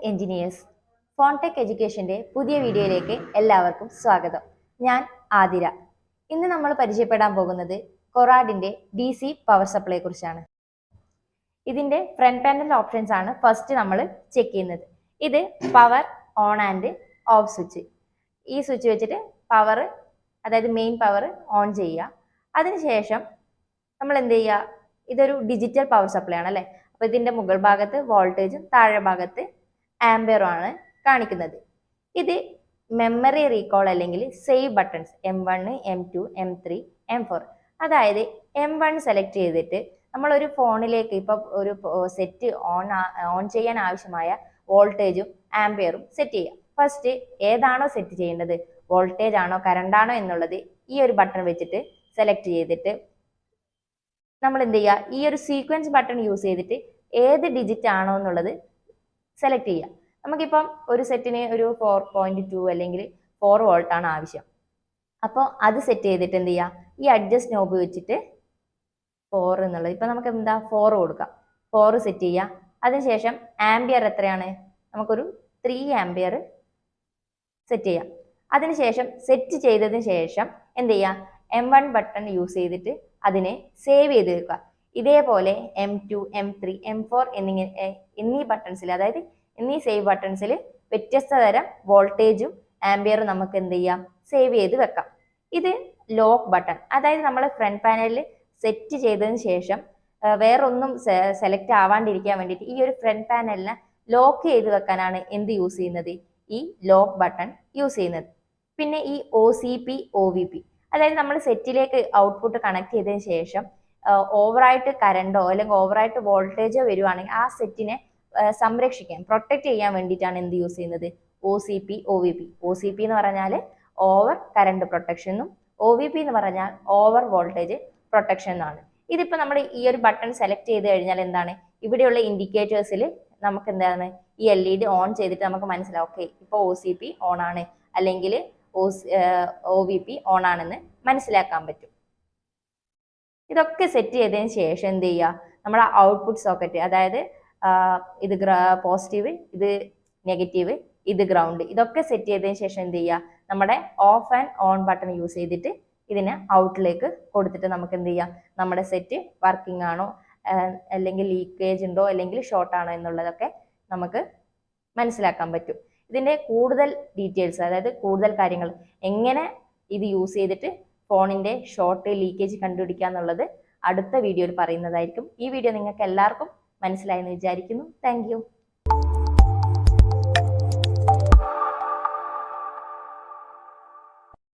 engineers. Phonetech Education പുതിയ വീഡിയോയിലേക്ക് എല്ലാവർക്കും സ്വാഗതം. ഞാൻ ആതിര. ഇന്ന് നമ്മൾ പരിചയപ്പെടാൻ പോകുന്നത് കൊറാഡിന്റെ DC പവർ സപ്ലൈയെ കുറിച്ചാണ്. ഇതിന്റെ ഫ്രണ്ട് പാനൽ ഓപ്ഷൻസ് ആണ് ഫസ്റ്റ് നമ്മൾ ചെക്ക് ചെയ്യുന്നത്. ഇത് power on and off switch. ഈ സ്വിച്ച് വെച്ചിട്ട് പവർ, അതായത് മെയിൻ പവർ ഓൺ ചെയ്യുക. അതിനുശേഷം നമ്മൾ എന്ത് ചെയ്യുക, ഇതൊരു ഡിജിറ്റൽ പവർ സപ്ലൈ ആണ് അല്ലേ. അപ്പോൾ ഇതിന്റെ മുകൾ ഭാഗത്ത് വോൾട്ടേജും താഴെ ഭാഗത്ത് ആംബിയറും ആണ് കാണിക്കുന്നത്. ഇത് മെമ്മറി റീകോൾ അല്ലെങ്കിൽ save buttons M1, M2, M3, M4. അതായത് M1 സെലക്ട് ചെയ്തിട്ട് നമ്മളൊരു ഫോണിലേക്ക് ഇപ്പം ഒരു സെറ്റ് ഓൺ ചെയ്യാൻ ആവശ്യമായ വോൾട്ടേജും ആംബിയറും സെറ്റ് ചെയ്യുക. ഫസ്റ്റ് ഏതാണോ സെറ്റ് ചെയ്യേണ്ടത്, വോൾട്ടേജ് ആണോ കറണ്ട് ആണോ എന്നുള്ളത് ഈ ഒരു ബട്ടൺ വെച്ചിട്ട് സെലക്ട് ചെയ്തിട്ട് നമ്മൾ എന്ത് ചെയ്യുക, ഈ ഒരു സീക്വൻസ് ബട്ടൺ യൂസ് ചെയ്തിട്ട് ഏത് ഡിജിറ്റ് ആണോ എന്നുള്ളത് സെലക്ട് ചെയ്യുക. നമുക്കിപ്പം ഒരു സെറ്റിന് ഒരു 4.2 അല്ലെങ്കിൽ 4 വോൾട്ട് ആണ് ആവശ്യം. അപ്പോൾ അത് സെറ്റ് ചെയ്തിട്ട് എന്ത് ചെയ്യുക, ഈ അഡ്ജസ്റ്റ് നോബ് വെച്ചിട്ട് 4 എന്നുള്ളത് ഇപ്പം നമുക്ക് എന്താ 4 കൊടുക്കാം. 4 സെറ്റ് ചെയ്യുക. അതിനുശേഷം ആംബിയർ എത്രയാണ്, നമുക്കൊരു 3 ആംബിയർ സെറ്റ് ചെയ്യാം. അതിനുശേഷം സെറ്റ് ചെയ്തതിന് ശേഷം എന്ത് ചെയ്യുക, M1 ബട്ടൺ യൂസ് ചെയ്തിട്ട് അതിനെ സേവ് ചെയ്ത് വെക്കുക. ഇതേപോലെ M2, M3, M4 എന്നീ ബട്ടൺസിൽ, അതായത് എന്നീ സേവ് ബട്ടൺസിൽ വ്യത്യസ്ത തരം വോൾട്ടേജും ആംബിയറും നമുക്ക് എന്ത് ചെയ്യാം, സേവ് ചെയ്ത് വെക്കാം. ഇത് ലോക്ക് ബട്ടൺ, അതായത് നമ്മൾ ഫ്രണ്ട് പാനലിൽ സെറ്റ് ചെയ്തതിന് ശേഷം വേറൊന്നും സെലക്ട് ആവാണ്ടിരിക്കാൻ വേണ്ടിയിട്ട് ഈ ഒരു ഫ്രണ്ട് പാനലിനെ ലോക്ക് ചെയ്ത് വെക്കാനാണ് എന്ത് യൂസ് ചെയ്യുന്നത്, ഈ ലോക്ക് ബട്ടൺ യൂസ് ചെയ്യുന്നത്. പിന്നെ ഈ OCP, OVP, അതായത് നമ്മൾ സെറ്റിലേക്ക് ഔട്ട്പുട്ട് കണക്ട് ചെയ്തതിന് ശേഷം ഓവറായിട്ട് കറണ്ടോ അല്ലെങ്കിൽ ഓവറായിട്ട് വോൾട്ടേജോ വരുവാണെങ്കിൽ ആ സെറ്റിനെ സംരക്ഷിക്കാൻ, പ്രൊട്ടക്ട് ചെയ്യാൻ വേണ്ടിയിട്ടാണ് എന്ത് യൂസ് ചെയ്യുന്നത്, OCP, OVP. OCP എന്ന് പറഞ്ഞാൽ ഓവർ കറണ്ട് പ്രൊട്ടക്ഷൻ എന്നും OVP എന്ന് പറഞ്ഞാൽ ഓവർ വോൾട്ടേജ് പ്രൊട്ടക്ഷൻ എന്നാണ്. ഇതിപ്പോൾ നമ്മൾ ഈ ഒരു ബട്ടൺ സെലക്ട് ചെയ്ത് കഴിഞ്ഞാൽ എന്താണ്, ഇവിടെയുള്ള ഇൻഡിക്കേറ്റേഴ്സിൽ നമുക്ക് എന്താണ് ഈ LED ഓൺ ചെയ്തിട്ട് നമുക്ക് മനസ്സിലാവും, ഓക്കെ ഇപ്പോൾ OCP ഓൺ ആണ് അല്ലെങ്കിൽ OVP ഓൺ ആണെന്ന് മനസ്സിലാക്കാൻ പറ്റും. ഇതൊക്കെ സെറ്റ് ചെയ്തതിന് ശേഷം എന്ത് ചെയ്യുക, നമ്മുടെ ഔട്ട്പുട്ട് സോക്കറ്റ്, അതായത് ഇത് പോസിറ്റീവ്, ഇത് നെഗറ്റീവ്, ഇത് ഗ്രൗണ്ട്, ഇതൊക്കെ സെറ്റ് ചെയ്തതിന് ശേഷം എന്ത് ചെയ്യുക, നമ്മുടെ of and on button use ചെയ്തിട്ട് ഇതിനെ ഔട്ടിലേക്ക് കൊടുത്തിട്ട് നമുക്ക് എന്ത് ചെയ്യാം, നമ്മുടെ സെറ്റ് വർക്കിംഗ് ആണോ അല്ലെങ്കിൽ ലീക്കേജ് ഉണ്ടോ അല്ലെങ്കിൽ ഷോർട്ട് ആണോ എന്നുള്ളതൊക്കെ നമുക്ക് മനസ്സിലാക്കാൻ പറ്റും. ഇതിന്റെ കൂടുതൽ ഡീറ്റെയിൽസ്, അതായത് കൂടുതൽ കാര്യങ്ങൾ എങ്ങനെ ഇത് യൂസ് ചെയ്തിട്ട് ഫോണിന്റെ ഷോർട്ട് ലീക്കേജ് കണ്ടുപിടിക്കുക എന്നുള്ളത് അടുത്ത വീഡിയോയിൽ പറയുന്നതായിരിക്കും. ഈ വീഡിയോ നിങ്ങൾക്ക് എല്ലാവർക്കും മനസ്സിലായെന്ന് വിചാരിക്കുന്നു. Thank you.